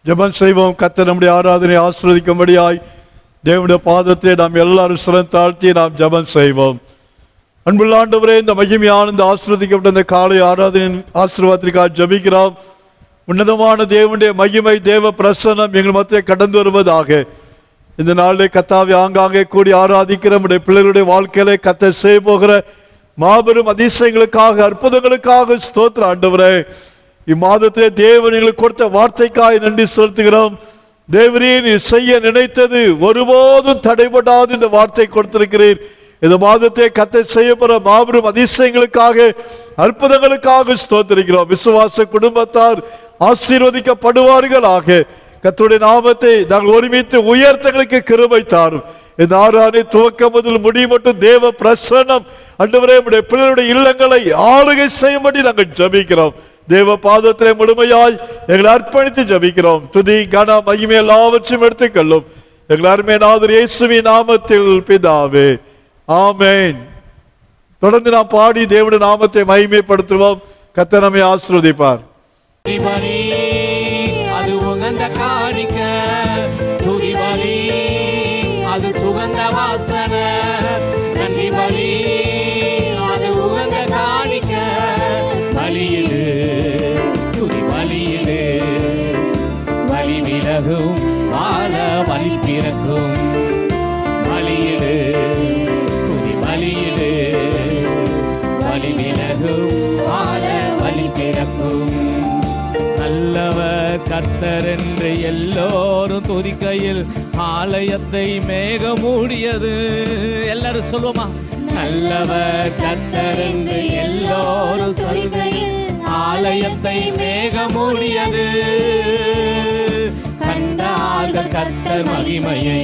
ஜெபம் செய்வோம். கர்த்தர் நம்முடைய ஆராதனை ஆசீர்வதிக்கும்படியாய் தேவனுடைய பாதத்தை நாம் எல்லாரும் சிரம் தாழ்த்தி நாம் ஜெபம் செய்வோம். அன்புள்ள ஆண்டவரே, இந்த மகிமையான இந்த ஆசீர்வதிக்கப்பட்ட இந்த காலை ஆராதனையின் ஆசீர்வாதத்திற்காக ஜெபிக்கிறோம். உன்னதமான தேவனுடைய மகிமை, தேவ பிரசன்னம் எங்கள் மத்திய கடந்து வருவதாக. இந்த நாளிலே கர்த்தாவே, ஆங்காங்கே கூடி ஆராதிக்கிற நம்முடைய பிள்ளைகளுடைய வாழ்க்கையிலே கர்த்தர் செய்ய போகிற மாபெரும் அதிசயங்களுக்காக, அற்புதங்களுக்காக ஸ்தோத்திரம் ஆண்டவரே. இம்மாதத்திலே தேவன் எங்களுக்கு கொடுத்த வார்த்தைக்காய் நன்றி செலுத்துகிறோம். தேவரே, நீ செய்ய நினைத்தது ஒருபோதும் தடைபடாது இந்த வார்த்தை கொடுத்திருக்கிறீர். இந்த மாதத்தை கர்த்தர் செய்யப்படுற மாபெரும் அதிசயங்களுக்காக, அற்புதங்களுக்காக ஸ்தோத்திரிக்கிறோம். விசுவாச குடும்பத்தார் ஆசீர்வதிக்கப்படுவார்களாக. கர்த்தருடைய நாமத்தை நாங்கள் ஒருமித்து உயர்த்தங்களுக்கு கிருபை தாரும். இந்த ஆராதனை துவக்கம் முதல் முடி மட்டும் தேவ பிரசன்னம் ஆண்டவரே நம்முடைய பிள்ளைகளுடைய இல்லங்களை ஆளுகை செய்யும்படி நாங்கள் ஜெபிக்கிறோம். தேவ பாதத்திலே முழுமையாய் எங்களை அர்ப்பணித்து ஜெபிக்கிறோம். துதி கன மகிமை எல்லாவற்றையும் எடுத்துக்கொள்ளும் எங்கள் அருமையானவர் இயேசுவின் நாமத்தில் பிதாவே, ஆமென். தொடர்ந்து நாம் பாடி தேவனுடைய நாமத்தை மகிமைப்படுத்துவோம். கர்த்தர் நம்மை ஆசீர்வதிப்பார். அது உகந்த காணிக்க துதி பலி, அது சுகந்த வாசனை நன்றி பலி, அது உகந்த காணிக்க பலியிடு துதி பலியிடு. வலி விலகும் வாழ வலி பிறக்கும் பலியிடு துதி பலியிடு. வலி விலகும் வாழ வலி பிறக்கும். நல்லவர் கர்த்தர் என்று எல்லோரும் துதிக்கையில் ஆலயத்தை மேக மூடியது. எல்லாரும் சொல்லுவோமா? நல்லவர் கர்த்தர் என்று எல்லோரும் சொல்கையில் ஆலயத்தை மேக மூடியது. கண்டார்கள் கர்த்தர் மகிமையை,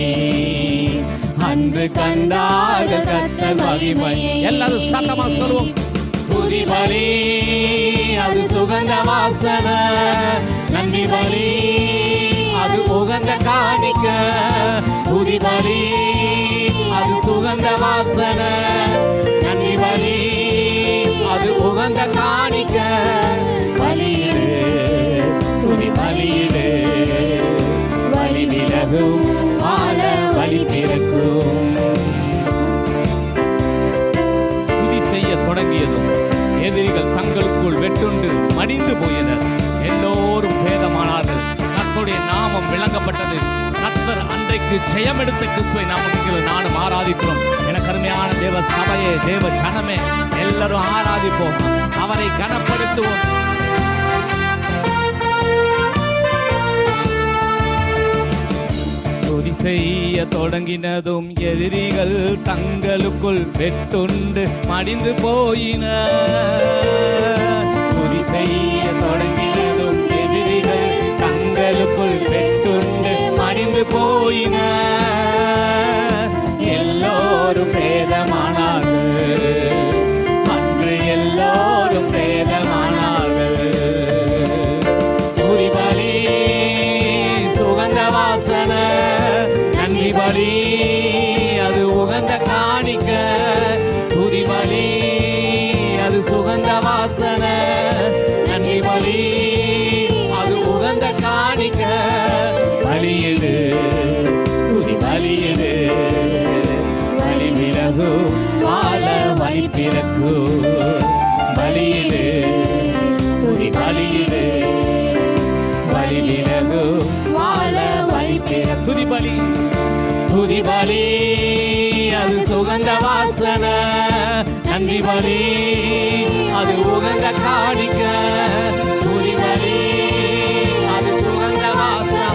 அன்று கண்டார்கள் கர்த்தர் மகிமையை. எல்லாரும் சத்தமா சொல்லுவோம். துதி பலி, அது சுகந்த வாசனை நன்றி பலி, அது உகந்த காணிக்க துதி பலி, அது சுகந்த வாசனை நன்றி பலி, அது உகந்த காணிக்க பலியிடு துதி பலியிடு. வலி விலகும் வாழ வலி பிறக்கும். துதி செய்ய தொடங்கியதும் எதிரிகள் தங்களுக்குள் வெட்டுண்டு மடிந்து போயினர். எல்லோரும் பேதமானார்கள். கர்த்தருடைய நாமம் விளங்கப்பட்டது. கர்த்தர் அன்றைக்கு ஜெயமெடுத்த கிறிஸ்துவை நாமத்தில் நானும் ஆராதிக்கிறோம். எனக்கு அருமையான தேவ சபையே, தேவ ஜனமே, எல்லாரும் ஆராதிப்போம், அவரை கனப்படுத்துவோம். துதி செய்ய தொடங்கினதும் எதிரிகள் தங்களுக்குள் வெட்டுண்டு மடிந்து போயினர். துதி செய்ய தொடங்கினதும் எதிரிகள் தங்களுக்குள் வெட்டுண்டு மடிந்து போயினர். எல்லோரும் பேதமானார்கள், அன்று எல்லோரும் பேதமானார்கள். துதி பலி, சுகந்த வாசனை நன்றி பலி, அது உகந்த காணிக்க துதி பலி, அது சுகந்த வாசனை நன்றி பலி, அது உகந்த காணிக்க பலியிடு துதி பலியிடு. வலி விலகும் வாழ வலி பிறக்கும் பலியிடு துதி பலியிடு. வலி விலகும் வாழ வலி பிறக்கும் துதி பலி, துதி பலி, அது சுகந்த வாசனை நன்றி பலி, அது உகந்த காணிக்க துதி பலி, அது சுகந்த வாசனை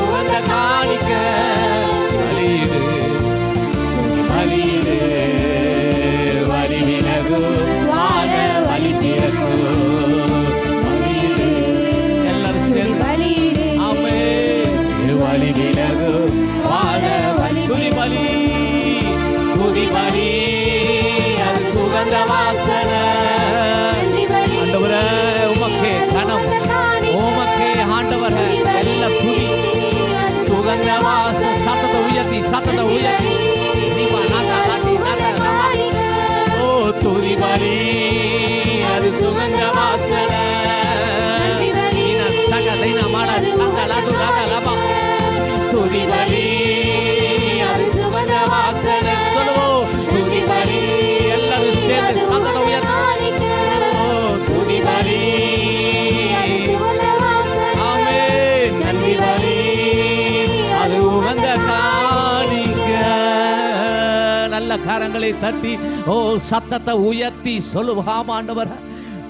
உகந்த காணிக்க பலியிடு பலியிடு. வலி விலகு வாழ வலி பிறக்கும் பலியிடு. எல்லாரும் சேர்ந்து வலி விலகு வாழ வலி துதி பலி, துதி பலி, அது சுகந்த வாசனை கரங்களை தட்டி சத்தத்தை உயர்த்தி சொல்லுவாம் ஆண்டவர்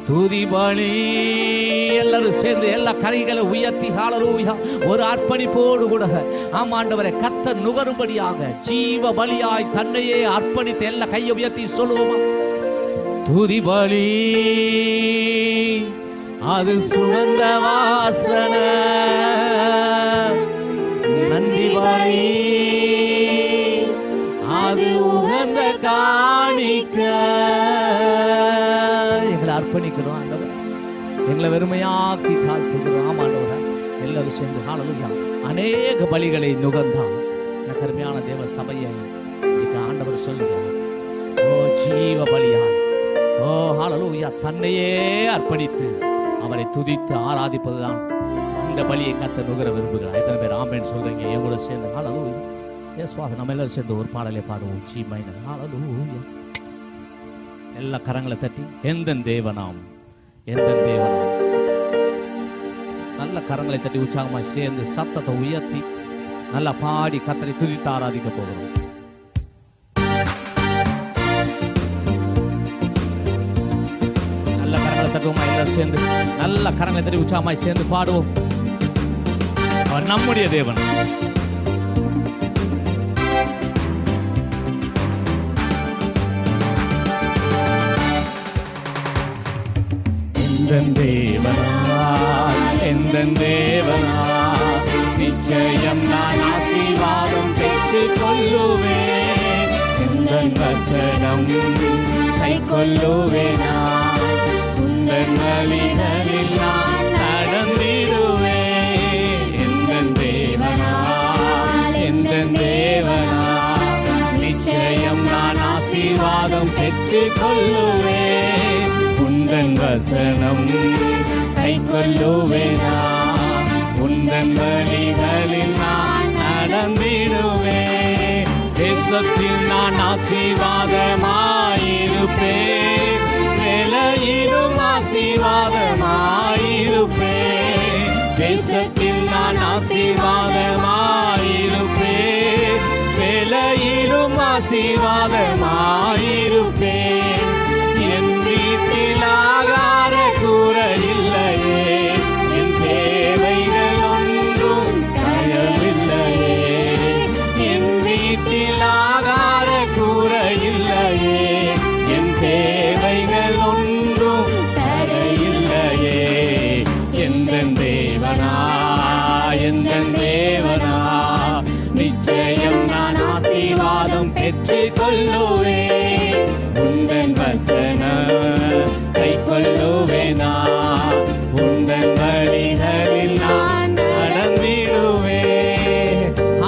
துதி பலி. எல்லாரும் சேர்ந்து எல்லா கரைகளை உயர்த்தி ஹல்லேலூயா ஒரு அர்ப்பணிப்போடு கூட ஆமாண்டவரை கர்த்தர் நுகரும்படியாக ஜீவ பலியாய் தன்னையே அர்ப்பணித்து எல்லா கையை உயர்த்தி சொல்லுவோமா? துதி பலி அது சுகந்த வாசனை, நன்றி பலி அது உகந்த காணிக்க. எங்களை அர்ப்பணிக்கிறோம் ஆண்டவர், எங்களை வெறுமையாக்கி தாழ்த்துகிறோம். ஆமாண்டவர் எல்லாரும் சேர்ந்து ஹல்லேலூயா அநேக பலிகளை நுகர்ந்தார். கருமையான தேவ சபையை ஆண்டவர் சொல்லுகிறார், ஜீவ பலியாய் ஹல்லேலூயா தன்னையே அர்ப்பணித்து அவரை துதித்து ஆராதிப்பதுதான் இந்த பலியை கர்த்தர் நுகர விரும்புகிறார். எத்தனை பேர் ஆமென் சொல்றீங்க? எங்களோட சேர்ந்து ஹல்லேலூயா. எஸ் பாஸ், நம்ம எல்லாரும் சேர்ந்து ஒரு பாடலை பாடுவோம். ஜீ மைனர் ஹல்லேலூயா. எல்லா கரங்களை தட்டி எந்த தேவனாம் எந்த தேவனாம் நல்ல கரங்களை தட்டி உற்சாகமாக சேர்ந்து சத்தத்தை உயர்த்தி நல்லா பாடி கர்த்தரை துதித்து ஆராதிக்க போகிறோம். நல்ல கரங்களை தட்டுவோமா? எல்லாரும் சேர்ந்து நல்ல கரங்களை தட்டி உற்சாகமாக சேர்ந்து பாடுவோம். அவர் நம்முடைய தேவன். நிச்சயம் நான் ஆசீர்வாதம் பெற்றுக் கொள்ளுவேன். உந்தன் வசனம் கை கொள்ளுவேனா, உந்தன் வழிகளில் நான் நடந்திடுவேன். எந்தன் தேவனா நிச்சயம் நான் ஆசீர்வாதம் பெற்றுக் கொள்ளுவேன். உந்தன் வசனம் கை கொள்ளுவேனா, உந்தன் வழிகளில் நான் நடந்திடுவேன். தேசத்தில் நான் ஆசீர்வாதமாயிருப்பேன், வேலையிலும் ஆசீர்வாதமாயிருப்பேன். தேசத்தில் நான் ஆசீர்வாதமாயிருப்பேன், வேலையிலும் ஆசீர்வாதமாயிருப்பேன். என் வீட்டில் ஆகார கூரை இல்லையே, என் தேவைகள் ஒன்றும் தயவில்லையே. என் வீட்டில் ஆகார கூரை இல்லையே, என் தேவைகள் ஒன்றும் தடையில்லையே. எந்தன் தேவனா நிச்சயம் நான் ஆசீர்வாதம் பெற்றுக் கொள்ளுவேன். உந்தன் வசனம் கை கொள்ளுவேனா, உந்தன் வழிகளில் நான் நடந்திடுவேன்.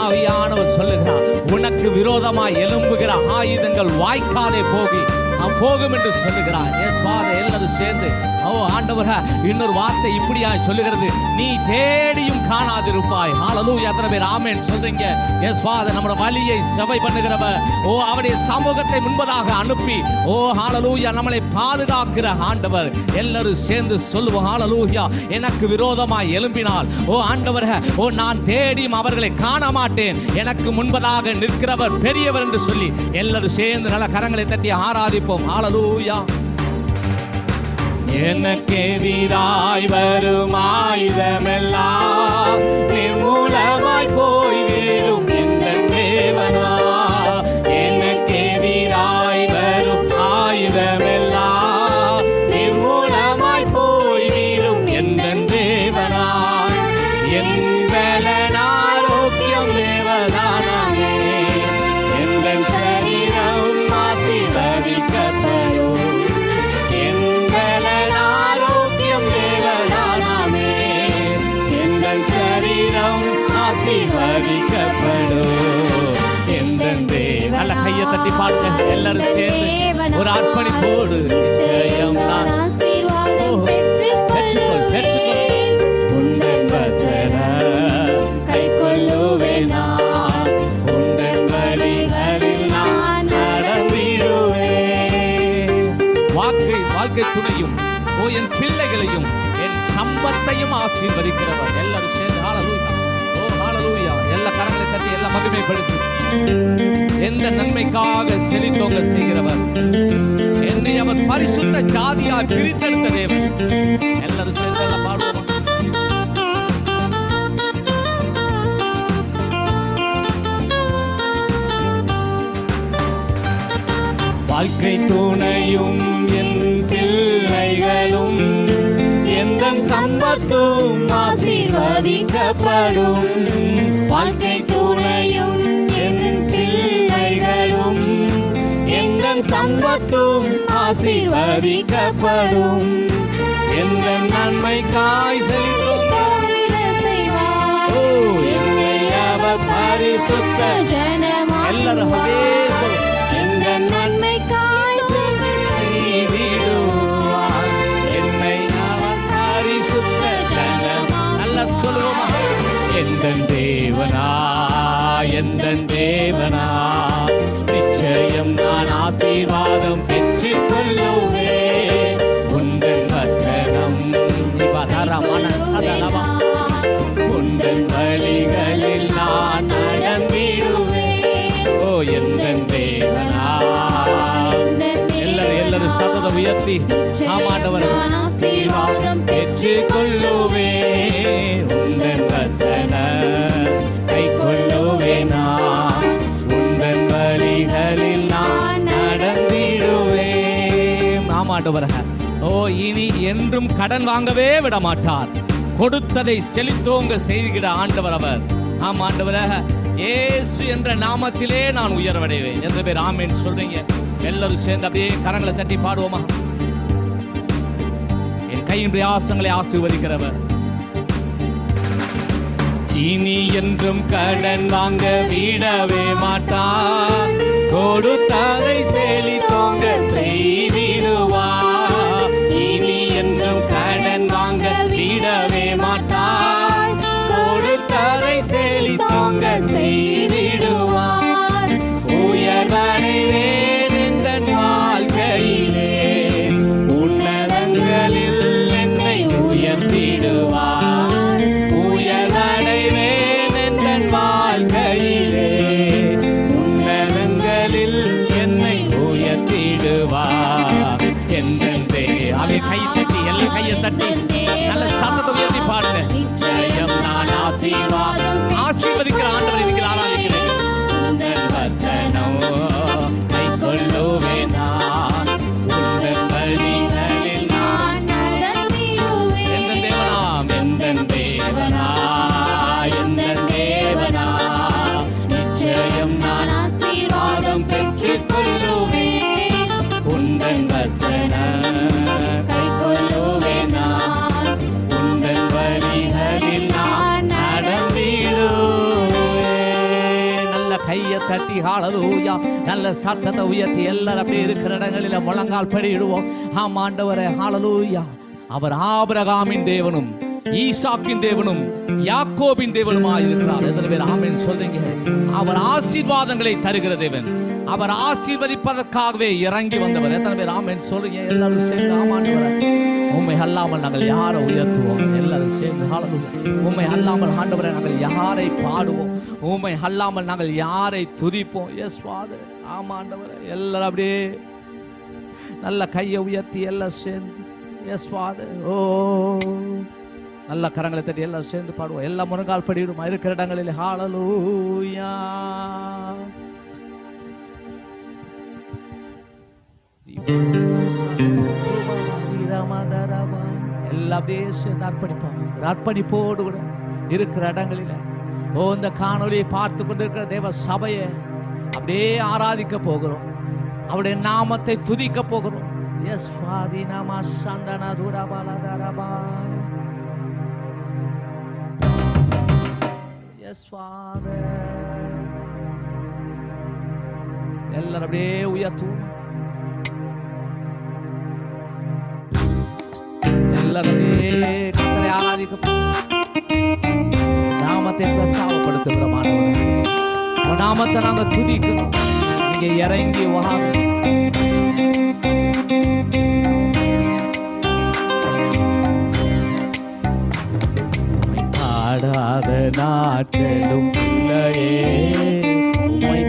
ஆவியானவர் சொல்லுகிறார், உனக்கு விரோதமாய் எழும்புகிற ஆயுதங்கள் வாய்க்காலே போகும் என்று சொல்லுகிறார். எஸ் ஃபாதர், எல்லாரும் சேர்ந்து ஆண்டவர் இன்னொரு வார்த்தை இப்படியாய் சொல்லுகிறது, நீ தேடியும் காணாதிருப்பாய். ஹல்லேலூயா. எத்தனை பேர் ஆமென் சொல்றீங்க? எஸ் ஃபாதர், நம்முடைய வழியை செவை பண்ணுகிறவர், அவருடைய சமூகத்தை முன்பதாக அனுப்பி ஹல்லேலூயா நம்மளை பாதுகாக்கிற ஆண்டவர். எல்லாரும் சேர்ந்து சொல்லுவோம் ஹல்லேலூயா. எனக்கு விரோதமாய் எழும்பினால் ஆண்டவர் நான் தேடியும் அவர்களை காண மாட்டேன், எனக்கு முன்பதாக நிற்கிறவர் பெரியவர் என்று சொல்லி எல்லாரும் சேர்ந்து நல்ல கரங்களை தட்டி ஆராதிப்போம். ஹல்லேலூயா. எனக்கு எதிராய் வரும் ஆயுதமெல்லாம் நிர்மூலமாய் போய்விடும் எந்தன் தேவனா. எனக்கு எதிராய் வரும் ஆயுதமெல்லாம் நிர்மூலமாய் போய்விடும் எந்தன் தேவனா. என் பலன் ஆரோக்கியம் தேவதானே, எந்தன் சரீரம் ஆசீர்வதிக்கப்படும். நல்ல கையை தட்டி பாடுங்க எல்லாரும் சேர்ந்து ஒரு அர்ப்பணிப்போடு. உந்தன் வசனம் கை கொள்ளுவேனா, உந்தன் வழிகளில் நான் நடந்திடுவேன். வாழ்க்கை துணையும் என் பிள்ளைகளையும் என் சம்பத்தையும் ஆசீர்வதிக்கிறவர். எல்லாரும் சேர்ந்து ஹல்லேலூயா. எல்லா கரங்களை தட்டி எல்லா மகிமைப்படுத்தி எந்த நன்மைக்காக செழித்தோங்க செய்கிறவர். என்னை அவர் பரிசுத்த ஜாதியாய் பிரித்தெடுத்த தேவன். எல்லாரும் சேர்ந்து பாடுவோம். வாழ்க்கை துணையும் என் பிள்ளைகளும் எந்த சம்பத்தும் ஆசீர்வதிக்கப்படும். வாழ்க்கை துணையும் என் பிள்ளைகளும் எந்த சம்பத்தும் ஆசீர்வதிக்கப்படும். எந்த நன்மைக்காய் என்னை அவர் பரிசுத்த ஜனமாய் எல்லாரும் எந்த நன்மைக்காய் செய்திடுவார். என்னை அவர் பரிசுத்த ஜனமாய் நல்லா சொல்லுவோமா? எந்தன் தேவனா எந்தன் தேவனா நிச்சயம் நான் ஆசீர்வாதம் பெற்றுக் கொள்ளுவேன். உந்தன் வசனம் உந்தன் வழிகளில் நான் நடந்திடுவேன். ஓ எந்தன் தேவனா எல்லாரும் சத்தத்தை உயர்த்தி ஆமாண்டவர் ஆசீர்வாதம் பெற்றுக் கொள்ளுவேன். உந்தன் வசன கை கொள்ளுவேனா உந்தன் வழிகளில் நான் நடந்திடுவேன். ஆமாண்டவர் ஓ இனி என்றும் கடன் வாங்கவே விட மாட்டார். கொடுத்ததை செழித்தோங்க செய்கிற ஆண்டவர் அவர். ஆம் ஆண்டவர இயேசு என்ற நாமத்திலே நான் உயர்வடைவேன். எந்த பேர் ஆமென் சொல்றீங்க? எல்லாரும் சேர்ந்து அப்படியே கரங்களை தட்டி பாடுவோமா? என் கையின் பிரயாசங்களை ஆசீர்வதிக்கிறவர். இனி என்றும் கடன் வாங்க விடவே மாட்டார். கொடுத்ததை செழித்தோங்க செய்திடுவார். இனி என்றும் கடன் வாங்க விடவே மாட்டார். கொடுத்ததை செழித்தோங்க செய்திடுவார். உயர்வடைவேன் இந்த வாழ்க்கையிலே உன்னதங்களில் என்னை உயர்த்திடுவார். உயர்வடைவேன் இந்த வாழ்க்கையிலே உன்னதங்களில் என்னை உயர்த்திடுவார். எந்தெந்தே அவை கை தட்டி எல்லா கையை தட்டி நல்ல சத்தத்தை உயர்த்தி பாடுங்க. நிச்சயம் நான் ஆசீர்வதிக்கிற ஆண்டவரை நீங்கள் ஆராதிக்கிறேன். உந்தன் வசனம் கை கொள்ளுவேனா உந்தன் வழிகளில் நான் நடந்திடுவேன். எந்தன் தேவனாம் எந்தன் தேவனா எந்தன் தேவனா நிச்சயம் நான் ஆசீர்வாதம் பெற்றுக் கொள்ளுவேன். உந்தன் வசன கை கொள்ளுவேனா உந்தன் வழிகளில் நான் நடந்திடுவேன். நல்ல கையை தட்டி ஹல்லேலூயா நல்ல சத்தத்தை உயர்த்தி எல்லாரும் அப்படியே இருக்கிற இடங்களில் முழங்கால் படியிடுவோம். ஆம் ஆண்டவரே ஹல்லேலூயா. அவர் ஆபிரகாமின் தேவனும் ஈசாக்கின் தேவனும் யாக்கோபின் தேவனுமாய் இருக்கிறார். எத்தனை பேர் ஆமென் சொல்றீங்க? அவர் ஆசீர்வாதங்களை தருகிற தேவன். அவர் ஆசீர்வதிப்பதற்காகவே இறங்கி வந்தவர். எத்தனை பேர் ஆமென் சொல்றீங்க? எல்லாரும் சேர்ந்து ஆமாண்டவரே உம்மை அல்லாமல் நாங்கள் யாரை உயர்த்துவோம்? எல்லாரும் சேர்ந்து ஹல்லேலூயா. உம்மை அல்லாமல் ஆண்டவரே நாங்கள் யாரை பாடுவோம்? உம்மை அல்லாமல் நாங்கள் யாரை துதிப்போம்? Yes Father. ஆமாண்டவரே எல்லாரும் அப்படியே நல்ல கையை உயர்த்தி எல்லாம் சேர்ந்து எஸ் ஃபாதர். ஓ நல்ல கரங்களை தட்டி எல்லாம் சேர்ந்து பாடுவோம். எல்லாம் முருங்கால் படிடுமா இருக்கிற இடங்களில் ஹல்லேலூயா. எல்லாம் அப்படியே சேர்ந்து அர்ப்பணிப்போடு கூட இருக்கிற இடங்களில ஓ இந்த காணொலியை பார்த்து கொண்டிருக்கிற தேவ சபையை அப்படியே ஆராதிக்க போகிறோம். அவருடைய நாமத்தை துதிக்க போகிறோம். எஸ் ஃபாதி நாம சந்தன துரபலதரபா. S father. எல்லாரும் அப்படியே உயர்த்துவோம். எல்லாரும் கர்த்தரை ஆராதிக்க நாமத்தை பிரஸ்தாபப்படுத்துகிற மாணவர்கள் நாமத்தை நாங்க துதிக்கிறோம். நீங்க இறங்கி வாங்க. பாடாத நாட்களும் இல்லையே உம்மை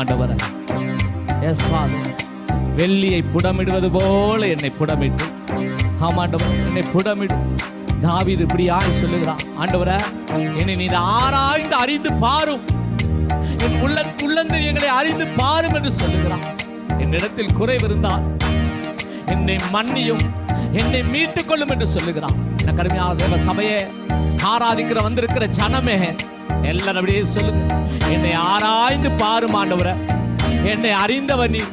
ஆமாண்டவரே. எஸ் ஃபாதர், வெள்ளியை புடமிடுவது போல என்னை புடமிட்டு, ஆமாண்டவர் என்னை புடமிடு. தாவீது இப்படியாய் சொல்லுகிறான், ஆண்டவரே என்னை நீர் ஆராய்ந்து அறிந்து பாரும், என் உள்ளந்தரியங்களை அறிந்து பாரும் என்று சொல்லுகிறான். என்னிடத்தில் குறைவு இருந்தால் என்னை மன்னியும், என்னை மீட்டுக் கொள்ளும் என்று சொல்லுகிறான். என்ன கருமையான தேவ சபையே, ஆராதிக்கிற வந்திருக்கிற ஜனமே, எல்லாரும் அப்படியே சொல்லுங்க, என்னை ஆராய்ந்து பாரும் ஆண்டவரே, என்னை அறிந்தவர் நீர்.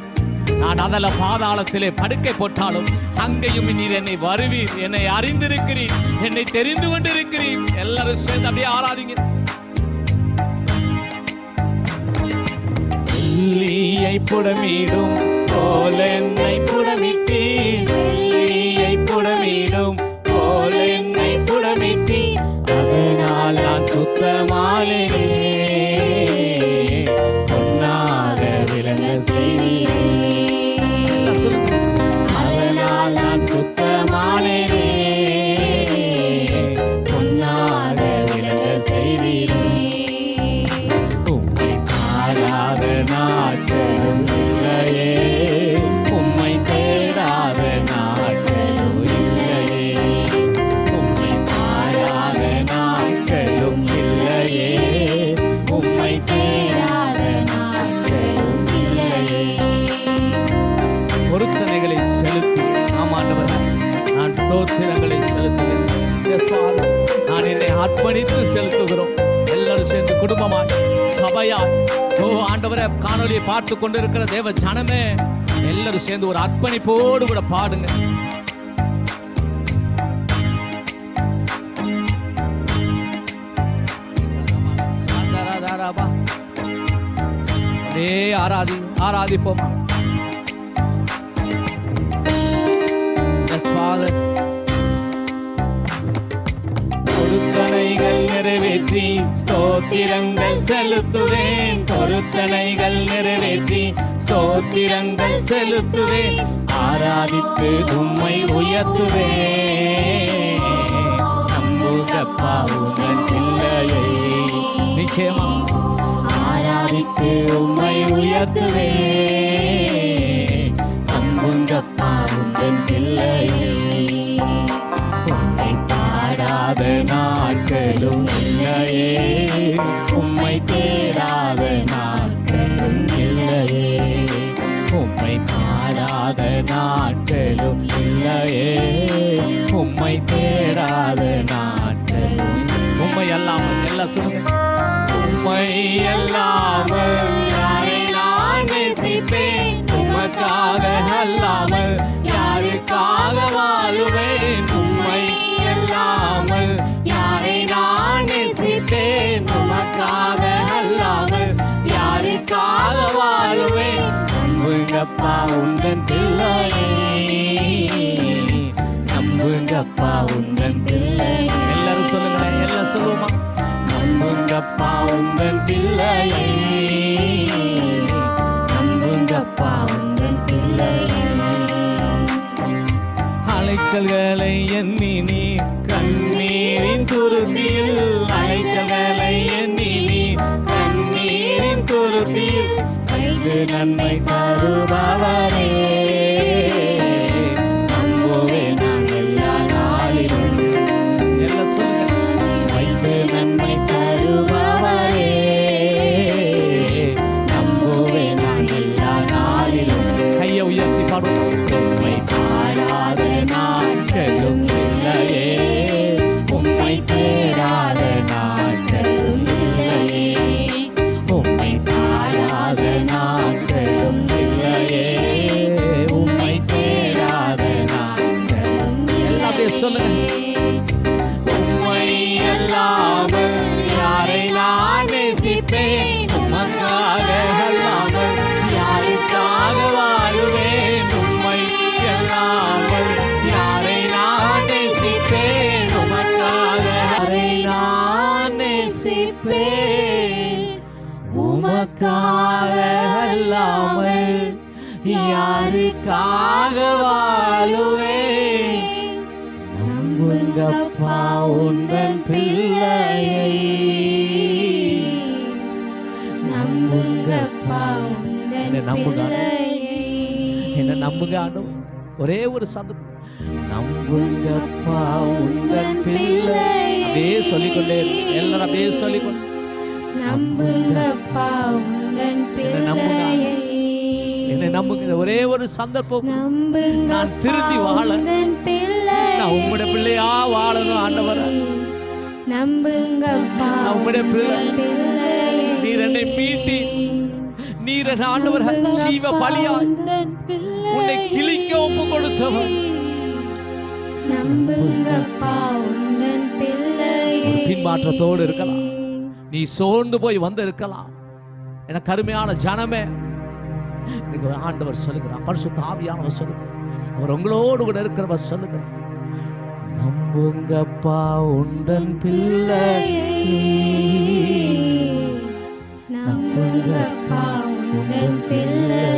நான் அதல பாதாளத்திலே படுக்கை போட்டாலும் அங்கேயும் நீர் என்னை வருவீர், என்னை அறிந்திருக்கிறீர், என்னை தெரிந்து கொண்டிருக்கிறீர். எல்லாரும் சேர்ந்து அப்படியே ஆராதிங்க. வெள்ளியை புடமிடும் போல என்னை புடமிட்டீர், வெள்ளியை புடமிடும் போல என்னை புடமிட்டீர், அதனால் நான் சுத்தமானேனே, பொன்னாக விளங்க செய்தீர். அதனால் நான் சுத்தமானேனே, பொன்னாக விளங்க செய்தீர். உம்மை பாடாத நாட்களும் இல்லையே, உம்மை தேடாத நாட்களும் இல்லையே, உம்மை பாடாத நாட்களும் இல்லையே, உம்மை தேடாத நாட்களும் இல்லையே. பொருத்தனைகளை செலுத்தி, ஆமாண்டவர் நான் ஸ்தோத்திரங்களை செலுத்துகிறேன். நான் என்னை அர்ப்பணித்து செலுத்துகிறோம். எல்லாரும் சேர்ந்து குடும்பமாய், சபையாய், ஓ ஆண்டவரே, காணொலியை பார்த்து கொண்டிருக்கிற தேவ ஜனமே, எல்லாரும் சேர்ந்து ஒரு அர்ப்பணிப்போடு கூட பாடுங்க. ஆராதிப்போமா. பொருத்தனைகள் நிறைவேற்றி ஸ்தோத்திரங்கள் செலுத்துவேன், பொருத்தனைகள் நிறைவேற்றி ஸ்தோத்திரங்கள் செலுத்துவேன், ஆராதித்து உம்மை உயர்த்துவேன், நம்புகப்பா உங்கள் பிள்ளையை. நிச்சயமா ஆராதித்து உம்மை உயர்த்துவேன், நம்புங்கப்பா உங்கள் பிள்ளையை. உம்மை பாடாத நாட்களும் இல்லையே, உம்மை தேடாத நாட்களும் இல்லையே, உம்மை பாடாத நாட்களும் இல்லையே, உம்மை தேடாத நாட்களும். உம்மை அல்லாமல் எல்லாம் சொல்லுங்க. உம்மை அல்லாமல் யாரை நான் நேசிப்பேன், உமக்காக அல்லாமல் யாருக்காக வாழுவேன், உம்மை அல்லாமல் யாரை நான் நேசிப்பேன், உமக்காக அல்லாமல் யாருக்காக வாழுவேன், நம்புங்கப்பா உந்தன் பிள்ளையை, நம்புங்கப்பா உந்தன் பிள்ளையை. எல்லாரும் சொல்லுங்களேன், எல்லாம் சொல்லுவோமா. நம்புங்கப்பா உந்தன் பிள்ளையை, நம்புங்கப்பா உந்தன் பிள்ளையை. அலைச்சல்களை எண்ணி நீ கண்ணீரின் துருத்தியில், அலைச்சல்களை எண்ணி நீ கண்ணீரின் துருத்தியில் வைத்து நன்மை தருபவரே, நம்புவேன் நான் எல்லா நாளிலும். எல்லாம் சொல்லுங்க. வைத்து நன்மை தருபவரே, நம்புவேன் நான் எல்லா நாளிலும். கையை உயர்த்தி பாடுவோம். உம்மை பாடாத நாட்களும் இல்லையே, உம்மை தேடாத நாட்களும் இல்லையே, உம்மை பாடாத நாட்களும் இல்லையே, உம்மை தேடாத நாட்களும். எல்லாத்தையும் சொல்லுங்க. உம்மை அல்லாமல் யாரை நான் நேசிப்பேன், உமக்காக அல்லாமல் யாருக்காக வாழுவேன், உம்மை அல்லாமல் யாரை நான் நேசிப்பேன், உமக்காக யாரை நான் நேசிப்பேன், உமக்காக அல்லாமல் யாருக்காக வாழுவேன், நம்புங்கப்பா உந்தன் பிள்ளையை, நம்புங்கப்பா நம்புங்க, என்ன நம்புங்க ஆண்டவர். ஒரே ஒரு சந்தர்ப்பம், நம்புங்கப்பா உந்தன் பிள்ளை. அப்படியே சொல்லிக்கொண்டே எல்லாரும் அப்படியே சொல்லிக்கொண்டு நம்புங்கப்பா உந்தன் பிள்ளை. என்னை நம்புங்க. ஒரே ஒரு சந்தர்ப்பம், நான் திருந்தி வாழ, நான் உங்களுடைய பிள்ளையா வாழணும் ஆண்டவர. நம்புங்கப்பா உங்களுடைய பிள்ளை. நீர் என்னை மீட்டி, நீர் என் ஆண்டவர் ஜீவ பலியாய் உன்னை கிழிக்க ஒப்பு கொடுத்தவர். நம்புங்கப்பா உந்தன் பிள்ளை. பின்மாற்றத்தோடு இருக்கலாம், நீ சோர்ந்து போய் வந்து இருக்கலாம். என கருமையான ஜனமே, நீங்க ஆண்டவர் சொல்லுகிறார், பரிசுத்த ஆவியானவர் சொல்லுகிறார், அவர் உங்களோடு கூட இருக்கிறவர் சொல்லுகிறார், நம்புங்கப்பா உந்தன் பிள்ளை. நம்புங்கப்பா உந்தன் பிள்ளை.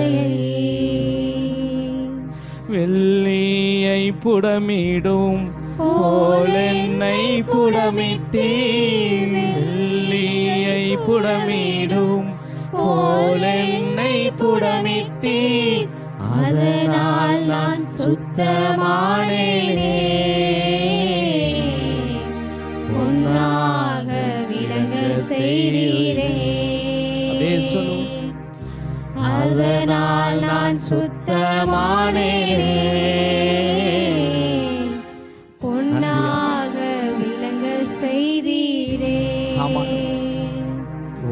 வெள்ளியை புடமிடும் போல் என்னை புடமிட்டீர். வெள்ளியை புடமிடும் போல் என்னை புடமிட்டீர். அதனால் நான் சுத்தமானேனே, பொன்னாக விளங்க செய்தீரே. அப்படியே சொல்லுவோம், அதனால் நான் சுத்தமானேனே, பொன்னாக விளங்க செய்தீரே.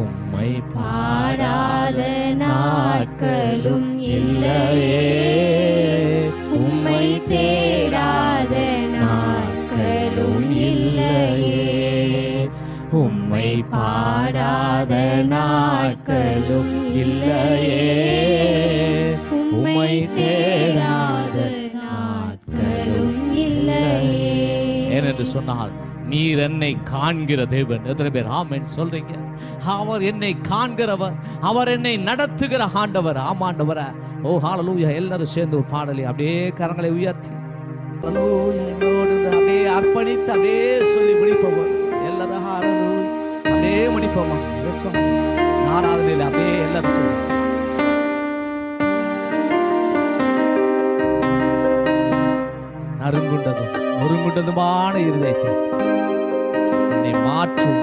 உம்மை பாடாத நாட்களும் இல்லையே, உம்மை தேடாத நாட்களும் இல்லையே, உம்மை பாடாத நாட்களும் இல்லையே, உம்மை தேடாத நாட்களும் இல்லையே. ஏனென்று சொன்னால் நீர் என்னை காண்கிற தேவன். எத்தனை பேர் ஆமென் சொல்றீங்க? அவர் என்னை காண்கிறவர், அவர் என்னை நடத்துகிற ஆண்டவர். ஆமாண்டவர. ஓ ஹalleluya. எல்லாரும் சேர்ந்து ஒரு பாடலை அப்படியே கரங்களை உயர்த்தி ஹalleluya என்னோடு அப்படியே அர்ப்பணித்து அப்படியே சொல்லி முடிப்போம். எல்லாரும் ஹalleluya அப்படியே முடிப்போமா? ஆராதனையில் அப்படியே எல்லாரும் சொல்லி நறுங்குண்டதும் நொறுங்குண்டதுமான இருதயத்தை என்னை மாற்றும்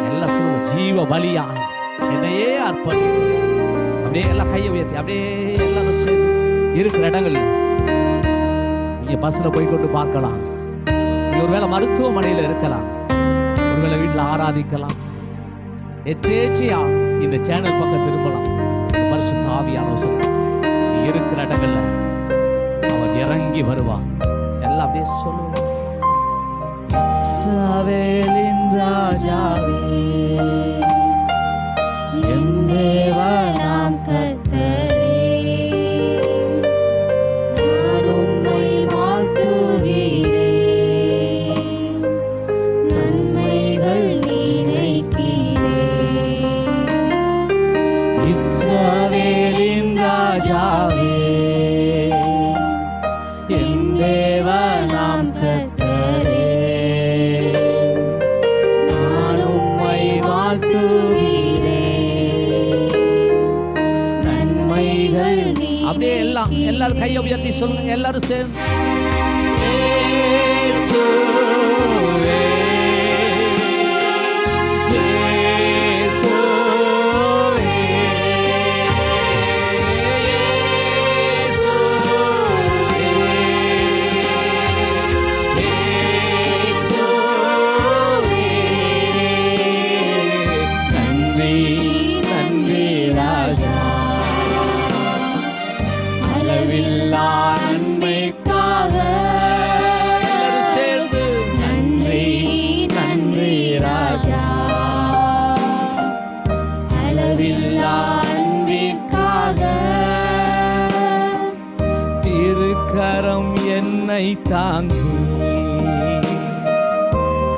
எல்லாம் சொல்லுவோம், ஜீவ பலியாய் என்னையே அர்ப்பணிக்கும். அப்படியே எல்லாம் கையை உயர்த்தி அப்படியே எல்லாரும் சேர்ந்து இருக்கிற இடங்களில் நீங்க பஸ்ல போய்கொண்டு பார்க்கலாம், நீங்க ஒருவேளை மருத்துவமனையில் இருக்கலாம், ஒருவேளை வீட்டில் ஆராதிக்கலாம், எத்தேச்சியா இந்த சேனல் பக்கம் திரும்பலாம். பரிசுத்த ஆவியானவர் சொல்றார், நீ இருக்கிற இடங்கள்ல அவர் இறங்கி வருவார். எல்லாம் அப்படியே சொல்லுவோம், இஸ்ரவேலின் ராஜாவே என் தேவனாம் கர்த்தரே, நான் உம்மை வாழ்த்துகிறேன், நன்மைகள் நினைக்கிறேன். இஸ்ரவேலின் ராஜாவே என் தேவனாம் கர்த்தரே, நான் உம்மை வாழ்த்துகிறேன், நன்மைகள். அப்படியே எல்லாரும் கையை உயர்த்தி சொல்லுங்க, எல்லாரும் சேர்ந்து இயேசுவே, இயேசுவே, நன்றி நன்றி ராஜா, அளவில்லா நன்மைக்காக சேர்ந்து நன்றி நன்றி ராஜா, அளவில்லா அன்பிற்காக திருக்கரம் என்னை தாங்கி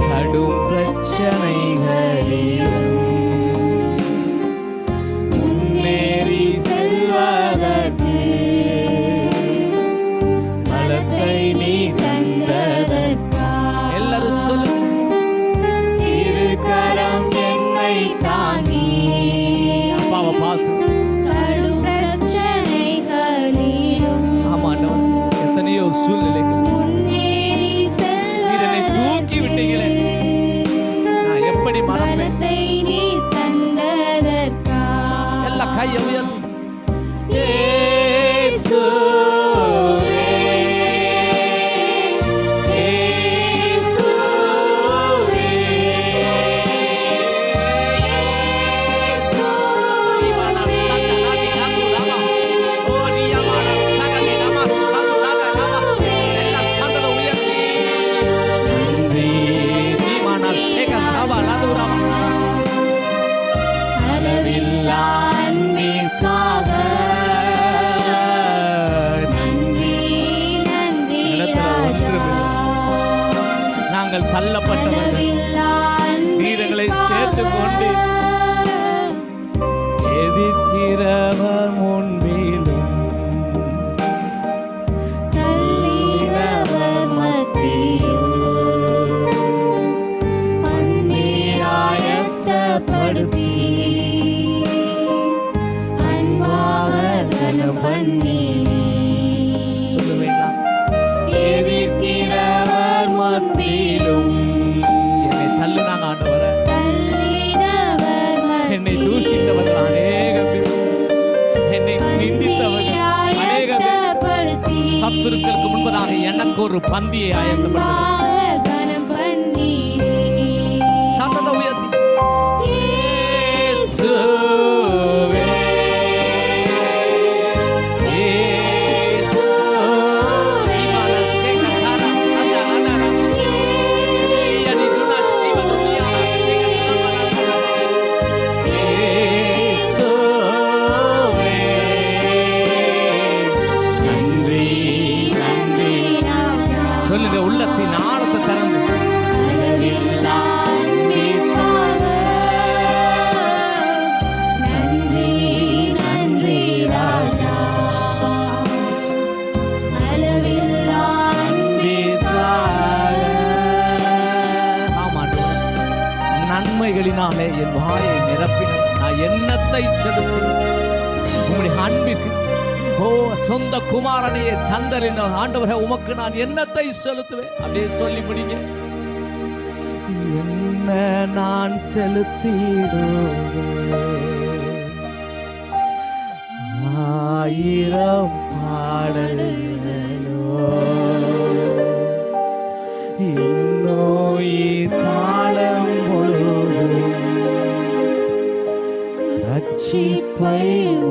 கடும் பிரச்சனைகளிலும் முன்னேறி செல்வதற்கு பலத்தை நீ தந்ததற்கா. எல்லாரும் சொல்லுங்க, திருக்கரம் என்னை தாங்கி அப்பாவை பார்த்து கடும் பிரச்சனைகளிலும் கையை உயர்த்தி நாங்கள் தள்ளப்பட்டவர்கள், நீர் எங்களை சேர்த்துக் கொண்டு எதிர்க்கிறவர் முன்பிலும் தள்ளினவர் மத்தியில் பன்னீராயத்தப்படுத்தி அன்பாக கனம் பண்ணி சொல்லுவேங்களா? எதிர்க்கிறவர் முன்பிலும் என்னை தள்ளுனாங்க ஆண்டவரே, தள்ளினவர் என்னை தூஷித்தவர்கள் அநேக பேர், என்னை நிந்தித்தவர்கள் அநேக பேர். ஆயத்தப்படுத்தி சத்துருக்களுக்கு முன்பதாக எனக்கு ஒரு பந்தியை ஆயத்தப்படுத்த கனம் பண்ணி சத்தத்தை உயர்த்தி சொல்லுங்க, உள்ளத்தின் ஆழத்தை திறந்து நன்மைகளினாலே என் வாயை நிரப்பினோம். நான் எண்ணத்தை செலுத்துவேன் உம்முடைய அன்பிற்கு. ஓ சொந்த குமாரனையே தந்தரின் ஆண்டவரே, உமக்கு நான் எண்ணத்தை செலுத்துவேன். அப்படியே சொல்லி முடிங்க. என்ன நான் செலுத்திடுவேன் ஆயிரம் பாடல்களோ இன்னோய் காலம் முழுவதும் ரட்சிப்பை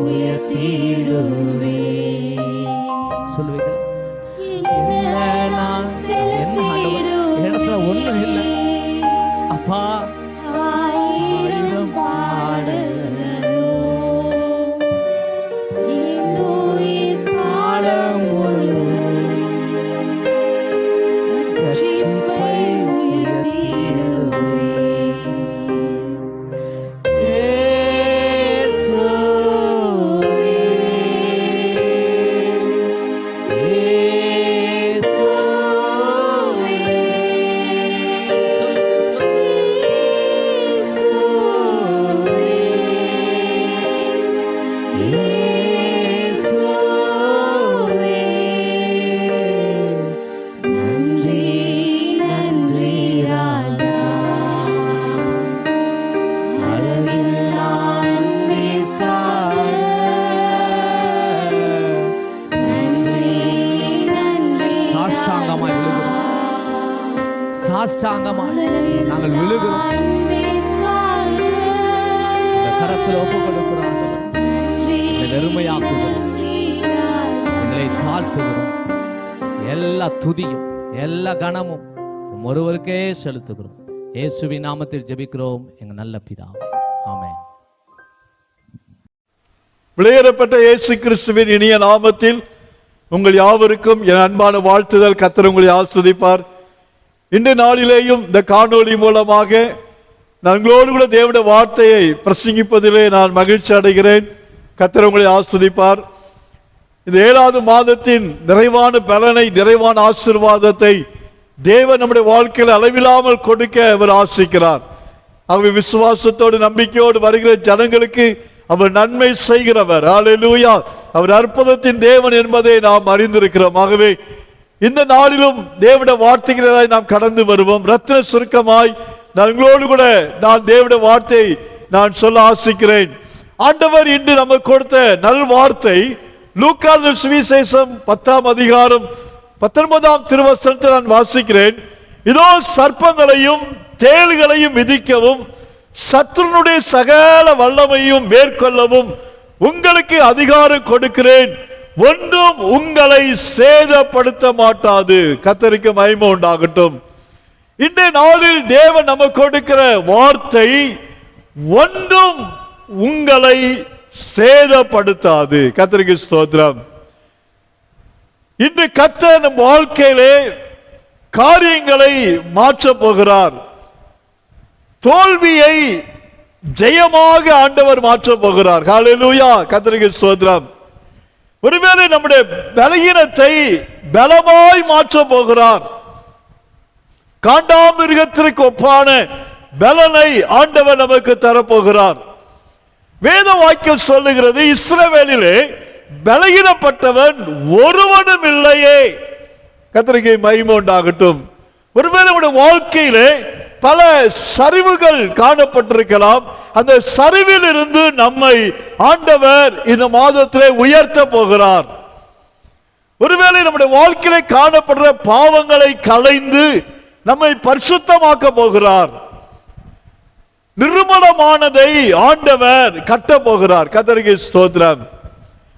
உயர்த்திடுவே சொல்லுவீங்களா? நான் என்ன ஆண்டவரே, இடத்துல ஒண்ணும் இல்லை அப்பா. ஆயிரம் பாடல்களோ இன்னுயிர் காலம் முழுவதும் ரட்சிப்பை உயர்த்திடுவே சாஷ்டாங்கமாய் நாங்கள் விழுகிறோம். இந்த கரத்தில் ஒப்புக் கொடுக்கிறோம். எங்களை வெறுமையாக்குகிறோம், எங்களை தாழ்த்துகிறோம். எல்லா துதியும் எல்லா கனமும் ஒருவருக்கே செலுத்துகிறோம். இயேசுவின் நாமத்தில் ஜெபிக்கிறோம் எங்க நல்ல பிதாவே, ஆமென். விலையேறப்பட்ட இயேசு கிறிஸ்துவின் இனிய நாமத்தில் உங்கள் யாவருக்கும் என் அன்பான வாழ்த்துதல். கர்த்தர் உங்களை ஆசீர்வதிப்பார். இந்த நாளிலேயும் இந்த காணொளி மூலமாக உங்களோடு கூட தேவனுடைய வார்த்தையை பிரசங்கிப்பதிலே நான் மகிழ்ச்சி அடைகிறேன். கர்த்தர் உங்களை ஆசீர்வதிப்பார். இந்த 7வது மாதத்தின் நிறைவான பலனை, நிறைவான ஆசீர்வாதத்தை தேவன் நம்முடைய வாழ்க்கையில் அளவில்லாமல் கொடுக்க அவர் ஆசிக்கிறார். ஆகவே விசுவாசத்தோடு நம்பிக்கையோடு வருகிற ஜனங்களுக்கு அவர் நன்மை செய்கிறவர். ஹல்லேலூயா. அவர் அற்புதத்தின் தேவன் என்பதை நாம் அறிந்திருக்கிறோம். ஆகவே இந்த நாளிலும் தேவனுடைய வார்த்தைகளாய் நாம் கடந்து வருவோம். ரத்தின சுருக்கமாய் நான் உங்களோடு கூட நான் தேவனுடைய வார்த்தையை நான் சொல்ல ஆசிக்கிறேன். ஆண்டவர் இன்று நமக்கு கொடுத்த நல் வார்த்தை லூக்கா சுவிசேஷம் 10ஆம் அதிகாரம் 19ஆம் திருவசனத்தை நான் வாசிக்கிறேன். இதோ சர்ப்பங்களையும் தேள்களையும் மிதிக்கவும் சத்துருனுடைய சகல வல்லமையும் மேற்கொள்ளவும் உங்களுக்கு அதிகாரம் கொடுக்கிறேன், ஒன்றும் உங்களை சேதப்படுத்த மாட்டாது. கர்த்தருக்கு மகிமை உண்டாகட்டும். இன்றைய நாளில் தேவன் நமக்கு கொடுக்கிற வார்த்தை, ஒன்றும் உங்களை சேதப்படுத்தாது. கர்த்தருக்கு ஸ்தோத்திரம். இன்று கர்த்தர் நம் வாழ்க்கையிலே காரியங்களை மாற்றப் போகிறார். தோல்வியை ஜெயமாக ஆண்டவர் மாற்றப் போகிறார். ஹல்லேலூயா. கர்த்தருக்கு ஸ்தோத்திரம். ஒருவேளை நம்முடைய பலகீனத்தை பலமாய் மாற்றப் போகிறார். காண்டாமிருகத்திற்கு ஒப்பான பலனை ஆண்டவர் நமக்கு தரப்போகிறார். வேத வாக்கியம் சொல்லுகிறது, இஸ்ரவேலிலே பலகீனப்பட்டவன் ஒருவனும் இல்லையே. கர்த்தருக்கு மகிமை உண்டாகட்டும். ஒருவேளை நம்முடைய வாழ்க்கையிலே பல சரிவுகள் காணப்பட்டிருக்கலாம். அந்த சரிவில் இருந்து நம்மை ஆண்டவர் இந்த மாதத்திலே உயர்த்த போகிறார். ஒருவேளை நம்முடைய வாழ்க்கையிலே காணப்படுற பாவங்களை களைந்து நம்மை பரிசுத்தமாக்க போகிறார். நிர்மலமானதை ஆண்டவர் கட்ட போகிறார். கர்த்தருக்கு ஸ்தோத்திரம்.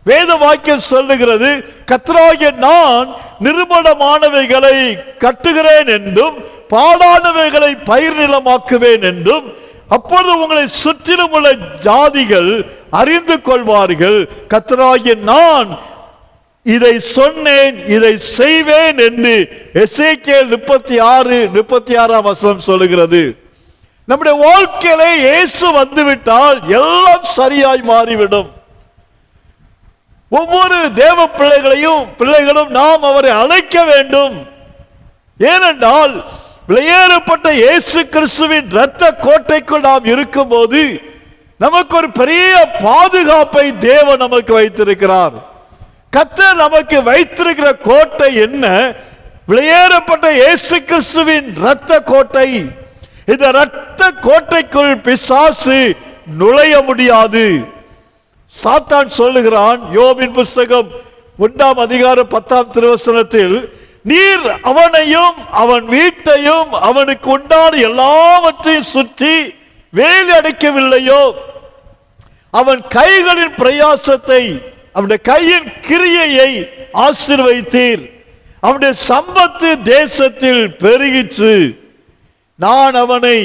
வேத வாக்கியம் சொல்லுகிறது, கர்த்தராகிய நான் நிர்மலமானவைகளை கட்டுகிறேன் என்றும் பாடானவைகளை பயிர் நிலமாக்குவேன் என்றும், அப்பொழுது உங்களை சுற்றிலும் உள்ள ஜாதிகள் அறிந்து கொள்வார்கள், கர்த்தராகிய நான் இதை சொன்னேன், இதை செய்வேன் என்று எசேக்கியேல் 36ஆம் வசனம் சொல்லுகிறது. நம்முடைய வாழ்க்கையிலே இயேசு வந்துவிட்டால் எல்லாம் சரியாய் மாறிவிடும். ஒவ்வொரு தேவ பிள்ளைகளும் நாம் அவரை அழைக்க வேண்டும். ஏனென்றால் வெளியேறப்பட்ட இயேசு கிறிஸ்துவின் இரத்த கோட்டைக்குள் நாம் இருக்கும் போது நமக்கு ஒரு பெரிய பாதுகாப்பை தேவன் நமக்கு வைத்திருக்கிறார். கர்த்தர் நமக்கு வைத்திருக்கிற கோட்டை என்ன? வெளியேறப்பட்ட இயேசு கிறிஸ்துவின் இரத்த கோட்டை. இந்த இரத்த கோட்டைக்குள் பிசாசு நுழைய முடியாது. சாத்தான் சொல்லுகிறான், யோபின் புஸ்தகம் 1ஆம் அதிகாரம் 10ஆம் திருவசனத்தில், நீர் அவனையும் அவன் வீட்டையும் அவனுக்கு உண்டான எல்லாவற்றையும் சுற்றி வேலி அடைக்கவில்லையோ? அவன் கைகளின் பிரயாசத்தை, அவனுடைய கையின் கிரியையை ஆசீர்வதித்தீர். அவனுடைய சம்பத்து தேசத்தில் பெருகிற்று. நான் அவனை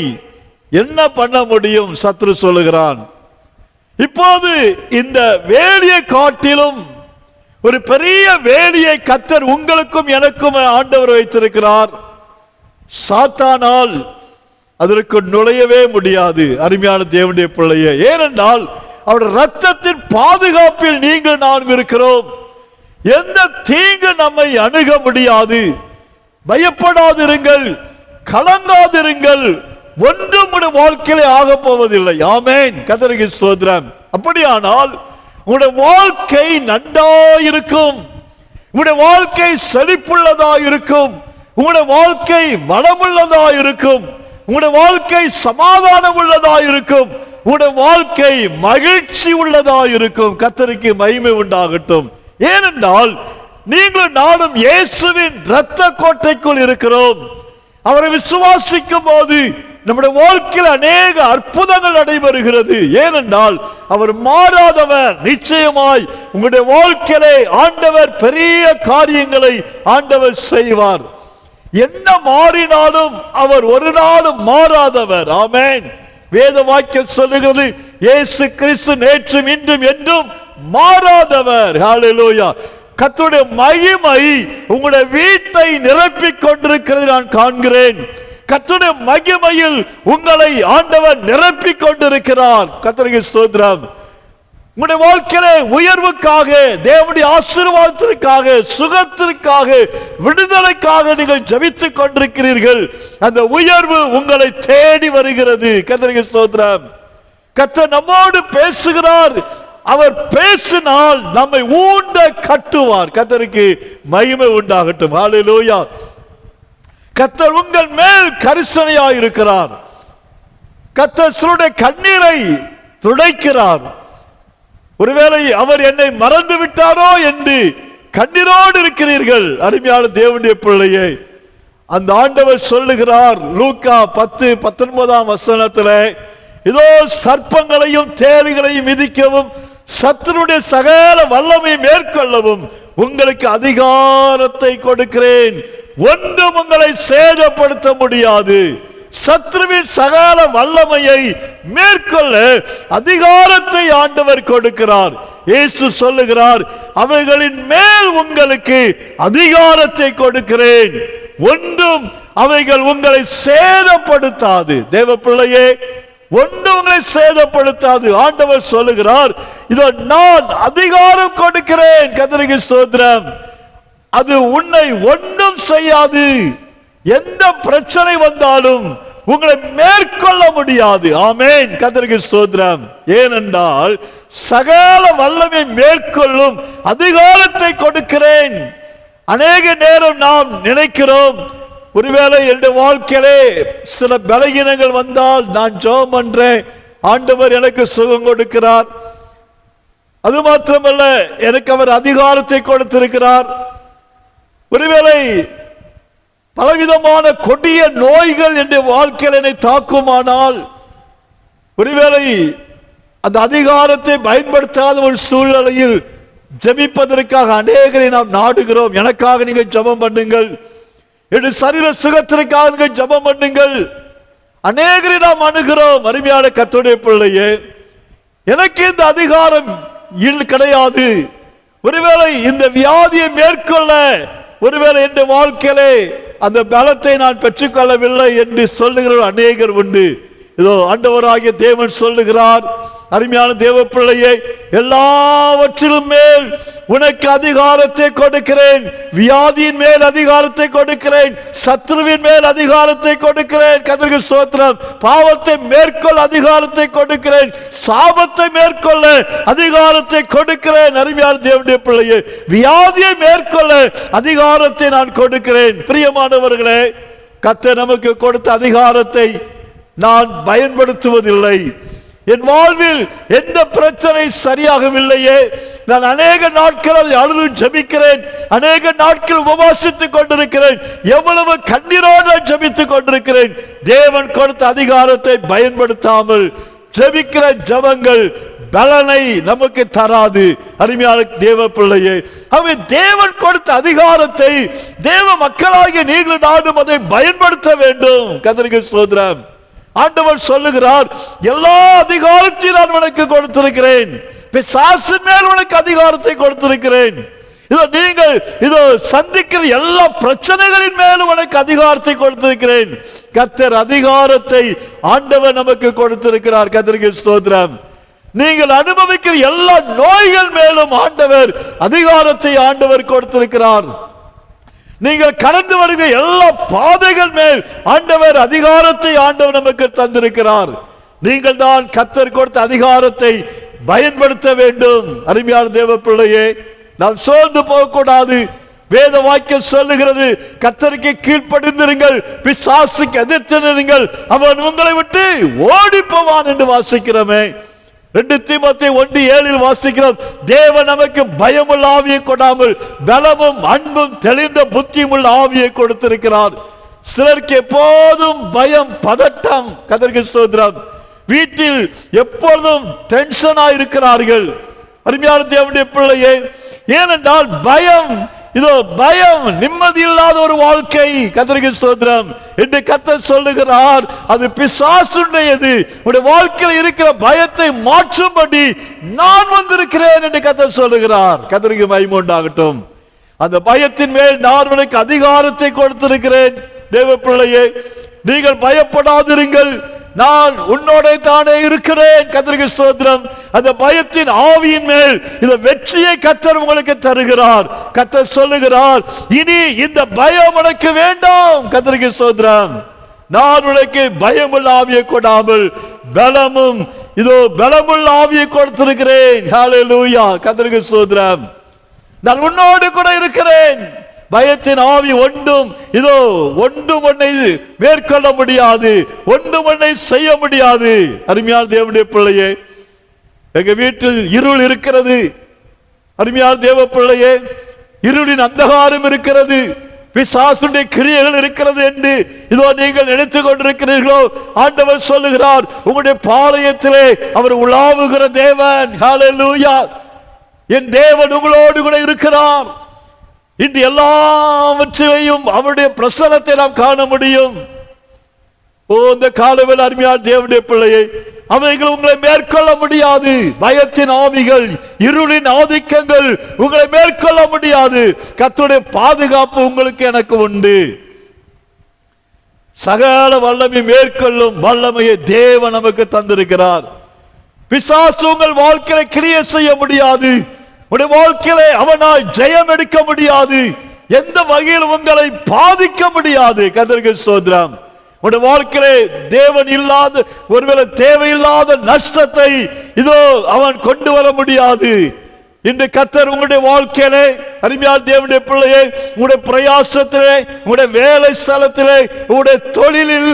என்ன பண்ண முடியும்? சத்ரு சொல்லுகிறான். இப்போது இந்த வேலியை காட்டிலும் ஒரு பெரிய வேலியை கர்த்தர் உங்களுக்கும் எனக்கும் ஆண்டவர் வைத்திருக்கிறார். சாத்தானால் அதற்கு நுழையவே முடியாது. அருமையான தேவனுடைய பிள்ளையே, ஏனென்றால் அவருடைய இரத்தத்தின் பாதுகாப்பில் நீங்கள் நான் இருக்கிறோம். எந்த தீங்கு நம்மை அணுக முடியாது. பயப்படாதிருங்கள், கலங்காதிருங்கள். ஒன்றும் உங்களுடைய வாழ்க்கையிலே ஆக போவதில்லை. ஆமென். கர்த்தருக்கு ஸ்தோத்திரம். அப்படியானால் உங்களுடைய வாழ்க்கை நன்றாயிருக்கும், உங்களுடைய வாழ்க்கை செழிப்புள்ளதா இருக்கும், உங்களுடைய வாழ்க்கை வளமுள்ளதா இருக்கும், உங்களுடைய வாழ்க்கை சமாதானம் உள்ளதா இருக்கும், உங்களுடைய வாழ்க்கை மகிழ்ச்சி உள்ளதா இருக்கும். கர்த்தருக்கு மகிமை உண்டாகட்டும். ஏனென்றால் நீங்களும் நானும் இயேசுவின் இரத்த கோட்டைக்குள் இருக்கிறோம். அவரை விசுவாசிக்கும் போது நம்முடைய வாழ்க்கையில் அநேக அற்புதங்கள் நடைபெறுகிறது. ஏனென்றால் அவர் மாறாதவர். நிச்சயமாய் உங்களுடைய வாழ்க்கையிலே ஆண்டவர் பெரிய காரியங்களை ஆண்டவர் செய்வார். என்ன மாறினாலும் அவர் ஒரு நாளும் மாறாதவர். ஆமென். வேத வாக்கியம் சொல்லுகிறது, இயேசு கிறிஸ்து நேற்றும் இன்றும் என்றும் மாறாதவர். ஹல்லேலூயா. கர்த்தருடைய மகிமை உங்களுடைய வீட்டை நிரப்பிக் கொண்டிருக்கிறது நான் காண்கிறேன். கர்த்தருடைய மகிமையில் உங்களை ஆண்டவர் நிரப்பிக் கொண்டிருக்கிறார். கர்த்தருக்கு ஸ்தோத்திரம். உங்களுடைய வாழ்க்கையிலே உயர்வுக்காக, தேவனுடைய ஆசீர்வாதத்திற்காக, சுகத்திற்காக, விடுதலைக்காக நீங்கள் ஜெபித்துக் கொண்டிருக்கிறீர்கள். அந்த உயர்வு உங்களை தேடி வருகிறது. கர்த்தருக்கு ஸ்தோத்திரம். கர்த்தர் நம்மோடு பேசுகிறார். அவர் பேசினால் நம்மை ஊண்ட கட்டுவார். கர்த்தருக்கு மகிமை உண்டாகட்டும். ஹல்லேலூயா. கர்த்தர் உங்கள் மேல் கரிசனையாய் இருக்கிறார். கர்த்தர் சிலருடைய கண்ணீரை துடைக்கிறார். ஒருவேளை அவர் என்னை மறந்து விட்டாரோ என்று கண்ணீரோடு இருக்கிறீர்கள். அருமையான தேவனுடைய பிள்ளையே, அந்த ஆண்டவர் சொல்லுகிறார் லூக்கா 10:19 இதோ சர்ப்பங்களையும் தேள்களையும் மிதிக்கவும் சத்துருடைய சகல வல்லமை மேற்கொள்ளவும் உங்களுக்கு அதிகாரத்தை கொடுக்கிறேன், ஒன்றும் உங்களை சேதப்படுத்த முடியாது. சத்ருவின் சகல வல்லமையை மேற்கொள்ள அதிகாரத்தை ஆண்டவர் கொடுக்கிறார். இயேசு சொல்லுகிறார், அவைகளின் மேல் உங்களுக்கு அதிகாரத்தை கொடுக்கிறேன், ஒன்றும் அவைகள் உங்களை சேதப்படுத்தாது. தேவ பிள்ளையே, ஒன்றும் உங்களை சேதப்படுத்தாது. ஆண்டவர் சொல்லுகிறார், இதோ நான் அதிகாரம் கொடுக்கிறேன். கர்த்தருக்கு ஸ்தோத்திரம். அது உன்னை ஒன்றும் செய்யாது. எந்த பிரச்சனை வந்தாலும் உங்களை மேற்கொள்ள முடியாது. ஆமென். கர்த்தருக்கு ஸ்தோத்திரம். ஏனென்றால் சகல வல்லமை மேற்கொள்ளும் அதிகாரத்தை கொடுக்கிறேன். அநேக நேரம் நாம் நினைக்கிறோம், ஒருவேளை என்னுடைய வாழ்க்கையிலே சில பலகீனங்கள் வந்தால் நான் ஜெபம் பண்றேன், ஆண்டவர் எனக்கு சுகம் கொடுக்கிறார். அது மாத்திரமல்ல, எனக்கு அவர் அதிகாரத்தை கொடுத்திருக்கிறார். ஒருவேளை பலவிதமான கொடிய நோய்கள் என்ற வாழ்க்கையில் என்னை தாக்குமானால், ஒருவேளை அந்த அதிகாரத்தை பயன்படுத்தாத ஒரு சூழ்நிலையில் ஜெபிப்பதற்காக அநேகரை நாம் நாடுகிறோம். எனக்காக நீங்க ஜெபம் பண்ணுங்கள், என்று சரீர சுகத்திற்காக நீங்கள் ஜெபம் பண்ணுங்கள். அநேகரை நாம் அணுகிறோம். அருமையான கர்த்தருடைய பிள்ளையே, எனக்கு இந்த அதிகாரம் கிடையாது. ஒருவேளை இந்த வியாதியை மேற்கொள்ள ஒருவேளை என்ற வாழ்க்கையிலே அந்த பலத்தை நான் பெற்றுக்கொள்ளவில்லை என்று சொல்லுகிற அநேகர் உண்டு. இதோ ஆண்டவராகிய தேவன் சொல்லுகிறார், அருமையான தேவ பிள்ளையே, எல்லாவற்றிலும் மேல் உனக்கு அதிகாரத்தை கொடுக்கிறேன். வியாதியின் மேல் அதிகாரத்தை கொடுக்கிறேன், சத்ருவின் மேல் அதிகாரத்தை கொடுக்கிறேன். கர்த்தருக்கு ஸ்தோத்திரம். பாவத்தை மேற்கொள்ள அதிகாரத்தை கொடுக்கிறேன், சாபத்தை மேற்கொள்ள அதிகாரத்தை கொடுக்கிறேன். அருமையான தேவனுடைய பிள்ளையே, வியாதியை மேற்கொள்ள அதிகாரத்தை நான் கொடுக்கிறேன். பிரியமானவர்களே, கர்த்தர் நமக்கு கொடுத்த அதிகாரத்தை நான் பயன்படுத்துவதில்லை. என் வாழ்வில் எந்த பிரச்சனை சரியாகவில்லையே, நான் அநேக நாட்கள் அதை அழுது ஜெபிக்கிறேன், அநேக நாட்கள் உபவாசித்துக் கொண்டிருக்கிறேன், எவ்வளவு கண்ணீரோடு ஜெபித்துக் கொண்டிருக்கிறேன். தேவன் கொடுத்த அதிகாரத்தை பயன்படுத்தாமல் ஜெபிக்கிற ஜெபங்கள் பலனை நமக்கு தராது. அருமையான தேவ பிள்ளையே, அவை தேவன் கொடுத்த அதிகாரத்தை தேவ மக்களாகிய நீங்கள் நாடும் அதை பயன்படுத்த வேண்டும். கர்த்தருக்கு ஸ்தோத்திரம். ஆண்டவர் சொல்லுகிறார், எல்லா அதிகாரத்தையும் நான் உனக்கு கொடுத்திருக்கிறேன், பிசாசின் மேல் உனக்கு அதிகாரத்தை கொடுத்திருக்கிறேன். இதோ நீங்கள் இதோ சந்திக்கிற எல்லா பிரச்சனைகளின் மேலும் உனக்கு அதிகாரத்தை கொடுத்திருக்கிறேன். கர்த்தர் அதிகாரத்தை ஆண்டவர் நமக்கு கொடுத்திருக்கிறார். கர்த்தருக்கு ஸ்தோத்திரம். நீங்கள் அனுபவிக்கிற எல்லா நோய்கள் மேலும் ஆண்டவர் அதிகாரத்தை ஆண்டவர் கொடுத்திருக்கிறார். நீங்கள் கடந்து வருகிற எல்லா பாதைகள் மேல் ஆண்டவர் அதிகாரத்தை ஆண்டவர் நமக்கு தந்திருக்கிறார். நீங்கள் தான் கர்த்தர் கொடுத்த அதிகாரத்தை பயன்படுத்த வேண்டும். அருமையான தேவ பிள்ளையே, நாம் சோர்ந்து போகக்கூடாது. வேத வாக்கியம் சொல்லுகிறது, கர்த்தருக்கு கீழ்ப்படிந்திருங்கள், பிசாசுக்கு எதிர்த்து நில்லுங்கள், அவன் உங்களை விட்டு ஓடி போவான் என்று வாசிக்கிறோமே. 2 தீமோத்தேயு 1:7 வாசிக்கிறோம், தேவன் நமக்கு பயமுள்ள ஆவியை கொடாமல் பலமும் அன்பும் தெளிந்த புத்தியும் உள்ள ஆவியை கொடுத்திருக்கிறார். சிலருக்கு எப்போதும் பயம், பதட்டம். கர்த்தருக்கு ஸ்தோத்திரம். வீட்டில் எப்பொழுதும் டென்ஷனா இருக்கிறார்கள். அருமையான தேவனுடைய பிள்ளையே, ஏனென்றால் பயம், இதோ பயம் நிம்மதி இல்லாத ஒரு வாழ்க்கை. கர்த்தருக்கு ஸ்தோத்திரம். என்று கர்த்தர் சொல்லுகிறார், அது பிசாசுடையது. உடைய வாழ்க்கையில் இருக்கிற பயத்தை மாற்றும்படி நான் வந்திருக்கிறேன் என்று கர்த்தர் சொல்லுகிறார். கர்த்தருக்கு மகிமை உண்டாகட்டும். அந்த பயத்தின் மேல் நான் உனக்கு அதிகாரத்தை கொடுத்திருக்கிறேன். தேவ பிள்ளையே, நீங்கள் பயப்படாதிருங்கள், நான் உன்னோட தானே இருக்கிறேன். கர்த்தருக்கு ஸ்தோத்திரம். அந்த பயத்தின் ஆவியின் மேல் இந்த வெற்றியை கர்த்தர் உங்களுக்கு தருகிறார். கர்த்தர் சொல்லுகிறார், இனி இந்த பயம் உனக்கு வேண்டாம். கர்த்தருக்கு ஸ்தோத்திரம். நான் உனக்கு பயமுள்ள ஆவியை கொடாமல் பலமும் இதோ பலமுள்ள ஆவியை கொடுத்திருக்கிறேன். ஹல்லேலூயா. கர்த்தருக்கு ஸ்தோத்திரம். நான் உன்னோடு கூட இருக்கிறேன். பயத்தின் ஆவி ஒன்றும் இதோ ஒன்றும் உன்னை மேற்கொள்ள முடியாது, ஒன்றும் உன்னை செய்ய முடியாது. அருமையான தேவனுடைய பிள்ளையே, எங்க வீட்டில் இருள் இருக்கிறது. அருமையான தேவ பிள்ளையே, இருளின் அந்தகாரம் இருக்கிறது, பிசாசுடைய கிரியைகள் இருக்கிறது என்று இதோ நீங்கள் நினைத்துக் கொண்டிருக்கிறீர்களோ? ஆண்டவர் சொல்லுகிறார், உங்களுடைய பாளையத்திலே அவர் உலாவுகிற தேவன். ஹல்லேலூயா! என் தேவன் உங்களோடு கூட இருக்கிறார். இன்று எல்லாவற்றையும் அவருடைய பிரசன்னத்தை நாம் காண முடியும். இந்த காலவில் அருமையான தேவனுடைய பிள்ளையை, அவைகள் உங்களை மேற்கொள்ள முடியாது. பயத்தின் ஆவிகள், இருளின் ஆதிக்கங்கள் உங்களை மேற்கொள்ள முடியாது. கர்த்தருடைய பாதுகாப்பு உங்களுக்கு எனக்கு உண்டு. சகல வல்லமை மேற்கொள்ளும் வல்லமையை தேவன் நமக்கு தந்திருக்கிறார். பிசாசு உங்கள் வாழ்க்கையை கிரியை செய்ய முடியாது. உடைய வாழ்க்கையிலே அவனால் ஜெயம் எடுக்க முடியாது. எந்த வகையில் உங்களை பாதிக்க முடியாது. கர்த்தருக்கு ஸ்தோத்திரம். உடைய வாழ்க்கையிலே தேவன் இல்லாத, ஒருவேளை தேவையில்லாத நஷ்டத்தை இதோ அவன் கொண்டு வர முடியாது. இன்று கர்த்தர் உங்களுடைய வாழ்க்கையிலே, அருமையான தேவனுடைய பிள்ளையை, உங்களுடைய பிரயாசத்திலே, உங்களுடைய வேலை ஸ்தலத்திலே, உங்களுடைய தொழிலில்,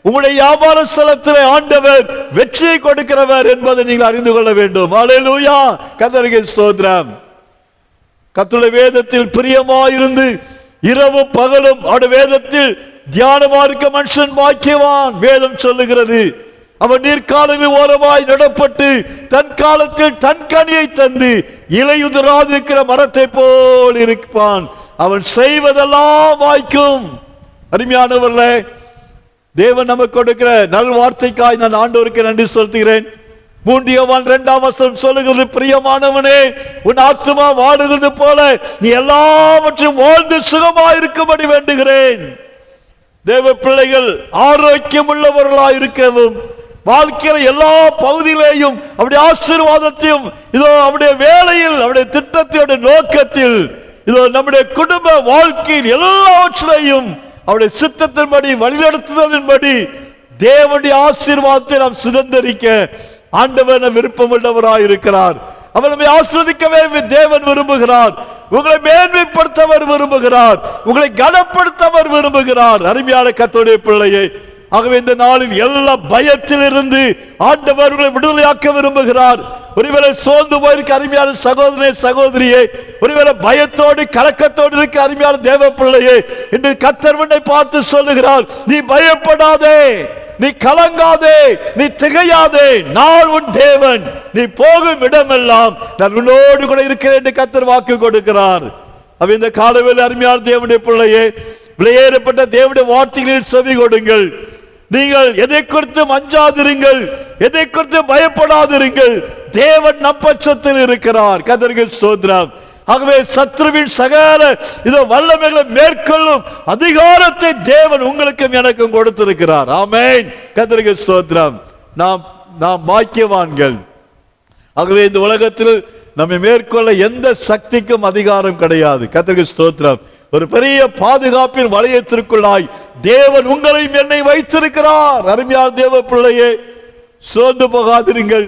உங்களுடைய வியாபார ஸ்தலத்திலே ஆண்டவர் வெற்றியை கொடுக்கிறவர் என்பதை நீங்கள் அறிந்து கொள்ள வேண்டும். ஹல்லேலூயா! கர்த்தருக்கு ஸ்தோத்திரம். கர்த்தருடைய வேதத்தில் பிரியமாயிருந்து இரவு பகலும் அவருடைய வேதத்தில் தியானமா இருக்க மனுஷன் பாக்கியவான். வேதம் சொல்லுகிறது, அவன் நீர்க்காலங்களில் ஓரமாய் நடப்பட்டு தன் காலத்தில் தன் கனியை தந்து இலையுதிராதிருக்கிற மரத்தை போல் இருப்பான். அவன் செய்வதெல்லாம் வாய்க்கும். அருமையானவர்களே, தேவன் நமக்கு கொடுக்கிற நல் வார்த்தைக்காய் நான் ஆண்டவருக்கு நன்றி செலுத்துகிறேன். 3 யோவான் 2ஆம் வசனம் சொல்லுகிறது, பிரியமானவனே, உன் ஆத்துமா வாடுகிறது போல நீ எல்லாவற்றையும் வாழ்ந்து சுகமாயிருக்கும்படி வேண்டுகிறேன். தேவ பிள்ளைகள் ஆரோக்கியம் உள்ளவர்களாய் இருக்கவும், வாழ்க்கையில எல்லா பகுதியிலேயும் அவருடைய ஆசீர்வாதத்தையும், இதோ அவருடைய வேலையில், அவருடைய திட்டத்தினுடைய நோக்கத்தில், இதோ நம்முடைய குடும்ப வாழ்க்கையில் எல்லாவற்றையும் அவருடைய சித்தத்தின்படி, வழிநடத்துதலின்படி தேவனுடைய ஆசீர்வாதத்தை நாம் சுதந்திரிக்க ஆண்டவர் விருப்பம் உள்ளவராய் இருக்கிறார். அவர் நம்மை ஆசீர்வதிக்கவே தேவன் விரும்புகிறார். உங்களை மேன்மைப்படுத்தவர் விரும்புகிறார். உங்களை கனப்படுத்தவர் விரும்புகிறார். அருமையான கர்த்தருடைய பிள்ளையை, ஆகவே இந்த நாளில் எல்லா பயத்திலிருந்து ஆண்டவர் உங்களை விடுதலையாக்க விரும்புகிறார். ஒருவேளை சோர்ந்து போயிருக்க அருமையான சகோதரனே, சகோதரியே, ஒருவேளை பயத்தோடு கலக்கத்தோடு இருக்க அருமையான தேவ பிள்ளையே, இன்று கர்த்தர் உன்னை பார்த்து சொல்லுகிறார், நீ பயப்படாதே, நீ கலங்காதே, நீ திகையாதே, நான் உன் தேவன், நீ போகும் இடமெல்லாம் நான் உன்னோடு கூட இருக்கிறேன் என்று கர்த்தர் வாக்கு கொடுக்கிறார். அவ இந்த காலவேளை அருமையான தேவனுடைய பிள்ளையே, விலையேறப்பட்ட தேவனுடைய வார்த்தைகளில் செவி கொடுங்கள். நீங்கள் எதை குறித்து அஞ்சாதிருங்கள், எதை குறித்து பயப்படாதிருங்கள். தேவன் நம் பட்சத்தில் இருக்கிறார். கர்த்தருக்கு ஸ்தோத்திரம். ஆகவே சத்ருவின் சகல இதோ வல்லமைகளை மேற்கொள்ளும் அதிகாரத்தை தேவன் உங்களுக்கும் எனக்கும் கொடுத்திருக்கிறார். ஆமென். கர்த்தருக்கு ஸ்தோத்திரம். நாம் பாக்கியவான்கள். ஆகவே இந்த உலகத்தில் நம்மை மேற்கொள்ள எந்த சக்திக்கும் அதிகாரம் கிடையாது. கர்த்தருக்கு ஸ்தோத்திரம். ஒரு பெரிய பாதுகாப்பின் வளையத்திற்குள்ளாய் தேவன் உங்களையும் என்னை வைத்திருக்கிறார். அருமையான தேவ பிள்ளையே, சோர்ந்து போகாதிருங்கள்.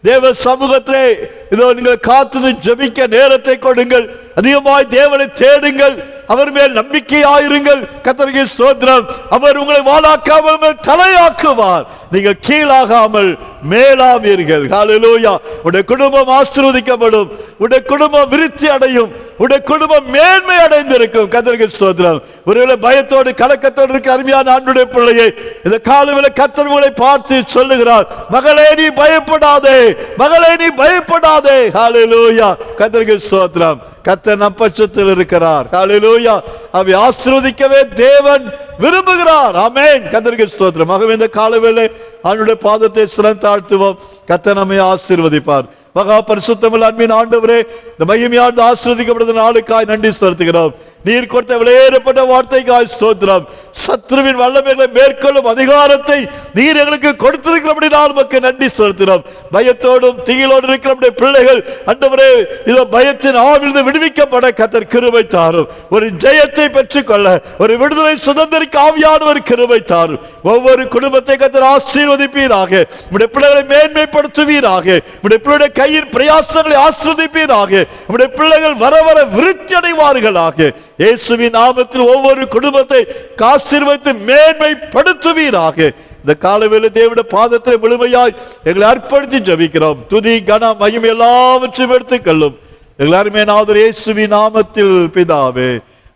தேவ சமூகத்திலே இதோ நீங்கள் காத்து ஜெபிக்க நேரத்தை கொடுங்கள். அதிகமாய் தேவனை தேடுங்கள். அவர் மேல் நம்பிக்கையாயிருங்கள். கர்த்தருக்கு ஸ்தோத்திரம். அவர் உங்களை வாளாக்காமல் தலையாக்குவார். நீங்கள் கீழாகாமல் மேலாவீர்கள். ஹல்லேலூயா. உடைய குடும்பம் ஆசீர்வதிக்கப்படும். உடைய குடும்பம் விருத்தி அடையும். உடைய குடும்பம் மேன்மை அடைந்திருக்கும். கர்த்தருக்கு ஸ்தோத்திரம். ஒருவேளை பயத்தோடு கலக்கத்தோடு இருக்க அருமையான ஆண்டுடைய பிள்ளையை, இந்த காலவேளை கர்த்தர் உங்களை பார்த்து சொல்லுகிறார், மகளே நீ பயப்படாதே, மகளே நீ பயப்படாதே. ஹல்லேலூயா. கர்த்தருக்கு ஸ்தோத்திரம். கர்த்தர் நம் பட்சத்தில் இருக்கிறார். ஹல்லேலூயா. அவை ஆசீர்வதிக்கவே தேவன் விரும்புகிறார். ஆமென். கர்த்தருக்கு ஸ்தோத்திரம். ஆகவே இந்த காலவேளை அவருடைய பாதத்தை சிறந்தாழ்த்துவோம். கர்த்தர் நம்மை ஆசீர்வதிப்பார். மகா பரிசுத்தமுள்ள அன்பின் ஆண்டவரே, இந்த மகிமையான ஆசீர்வதிக்கப்பட்ட நாளுக்காய் நன்றி செலுத்துகிறோம். நீர் கொடுத்த விலையேறப்பட்ட வார்த்தைக்காய் ஸ்தோத்திரம். சத்ருவின் வல்லமைகளை மேற்கொள்ளும் அதிகாரத்தை நீர் எங்களுக்கு கொடுத்திருக்கிறபடினால் உமக்கு நன்றி செலுத்துகிறோம். பயத்தோடும் திகிலோடு இருக்கிற நம்முடைய பிள்ளைகள் ஆண்டவரே, இதோ பயத்தின் ஆவிலிருந்து விடுவிக்கப்பட கர்த்தர் கிருபை தாரும். ஒரு ஜெயத்தை பெற்றுக்கொள்ள, ஒரு விடுதலை சுதந்திரிக்க ஆவியானவர் கிருபை தாரும். ஒவ்வொரு குடும்பத்தை கர்த்தர் ஆசீர்வதிப்பீராக. நம்முடைய பிள்ளைகளை மேன்மைப்படுத்துவீராக. நம்முடைய பிள்ளைடைய கையின் பிரயாசங்களை ஆசீர்வதிப்பீராக. நம்முடைய பிள்ளைகள் வர வர விருத்தி அடைவார்களாக. இயேசுவின் நாமத்தில் ஒவ்வொரு குடும்பத்தை ஆசீர்வதித்து மேன்மைப்படுத்துவீராக. இந்த காலவேளை தேவனுடைய பாதத்தை முழுமையாய் எங்களை அர்ப்பணித்து ஜெபிக்கிறோம். துதி கன மகிமை எல்லாவற்றையும் எடுத்துக்கொள்ளும் எல்லாருமே நாதர் இயேசுவின் நாமத்தில் பிதாவே,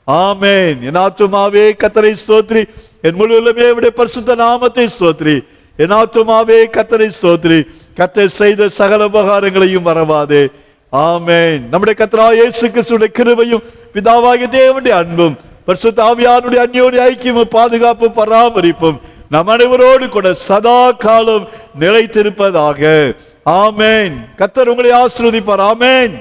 ஆமென். என் ஆத்துமாவே கர்த்தரை ஸ்தோத்திரி, என் முழு உள்ளமே அவருடைய பரிசுத்த நாமத்தை ஸ்தோத்திரி. என் ஆத்துமாவே கர்த்தரை ஸ்தோத்திரி, கர்த்தர் செய்த சகல உபகாரங்களையும் மறவாதே. ஆமென். நம்முடைய கர்த்தராகிய இயேசு கிறிஸ்துவின் கிருபையும் பிதாவாகிய தேவனுடைய அன்பும் பரிசுத்த ஆவியானவருடைய அந்யோன்ய ஐக்கியமும் பாதுகாப்பும் பராமரிப்பும் நம் அனைவரோடு கூட சதா காலம் நிலைத்திருப்பதாக. ஆமென். கர்த்தர் உங்களை ஆசீர்வதிப்பார். ஆமென்.